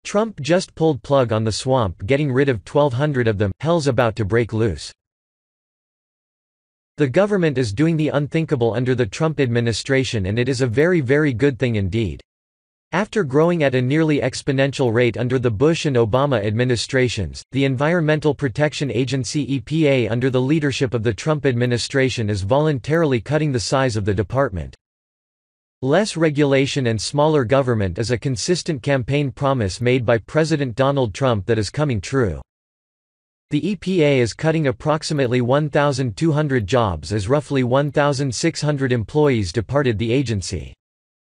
Trump just pulled plug on the swamp, getting rid of 1,200 of them. Hell's about to break loose. The government is doing the unthinkable under the Trump administration, and it is a very, very good thing indeed. After growing at a nearly exponential rate under the Bush and Obama administrations, the Environmental Protection Agency (EPA) under the leadership of the Trump administration is voluntarily cutting the size of the department. Less regulation and smaller government is a consistent campaign promise made by President Donald Trump that is coming true. The EPA is cutting approximately 1,200 jobs as roughly 1,600 employees departed the agency.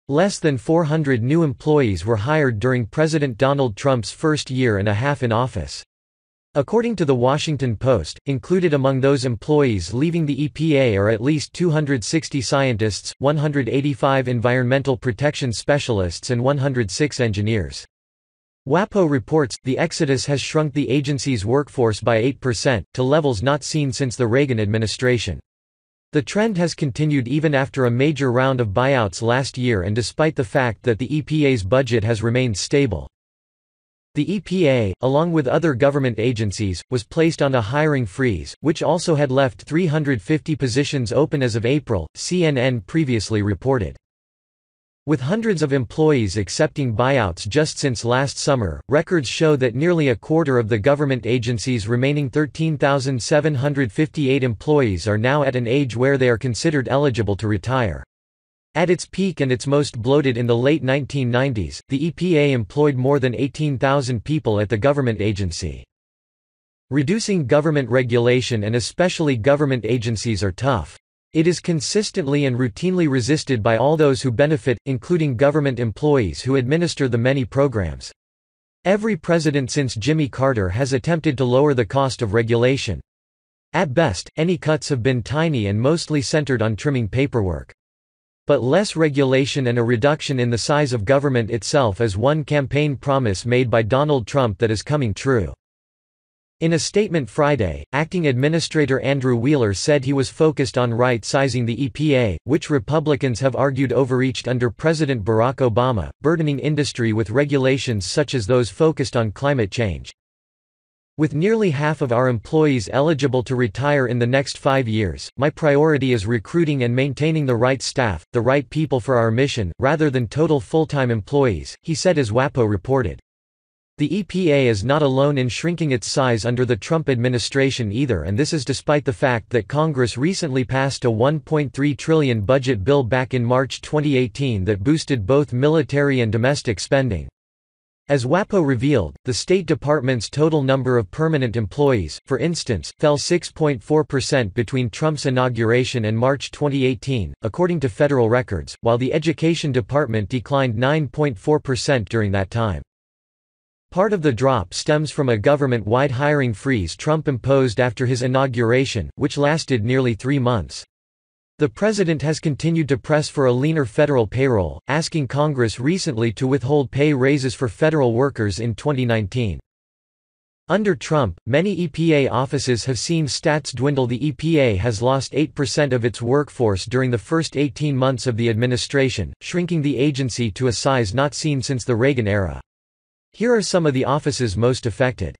Less than 400 new employees were hired during President Donald Trump's first year and a half in office. According to The Washington Post, included among those employees leaving the EPA are at least 260 scientists, 185 environmental protection specialists and 106 engineers. WAPO reports, the exodus has shrunk the agency's workforce by 8%, to levels not seen since the Reagan administration. The trend has continued even after a major round of buyouts last year and despite the fact that the EPA's budget has remained stable. The EPA, along with other government agencies, was placed on a hiring freeze, which also had left 350 positions open as of April, CNN previously reported. With hundreds of employees accepting buyouts just since last summer, records show that nearly a quarter of the government agency's remaining 13,758 employees are now at an age where they are considered eligible to retire. At its peak and its most bloated in the late 1990s, the EPA employed more than 18,000 people at the government agency. Reducing government regulation and especially government agencies are tough. It is consistently and routinely resisted by all those who benefit, including government employees who administer the many programs. Every president since Jimmy Carter has attempted to lower the cost of regulation. At best, any cuts have been tiny and mostly centered on trimming paperwork. But less regulation and a reduction in the size of government itself is one campaign promise made by Donald Trump that is coming true. In a statement Friday, Acting Administrator Andrew Wheeler said he was focused on right-sizing the EPA, which Republicans have argued overreached under President Barack Obama, burdening industry with regulations such as those focused on climate change. With nearly half of our employees eligible to retire in the next 5 years, my priority is recruiting and maintaining the right staff, the right people for our mission, rather than total full-time employees, he said as WAPO reported. The EPA is not alone in shrinking its size under the Trump administration either, and this is despite the fact that Congress recently passed a $1.3 trillion budget bill back in March 2018 that boosted both military and domestic spending. As WAPO revealed, the State Department's total number of permanent employees, for instance, fell 6.4% between Trump's inauguration and March 2018, according to federal records, while the Education Department declined 9.4% during that time. Part of the drop stems from a government-wide hiring freeze Trump imposed after his inauguration, which lasted nearly 3 months. The president has continued to press for a leaner federal payroll, asking Congress recently to withhold pay raises for federal workers in 2019. Under Trump, many EPA offices have seen stats dwindle. The EPA has lost 8% of its workforce during the first 18 months of the administration, shrinking the agency to a size not seen since the Reagan era. Here are some of the offices most affected.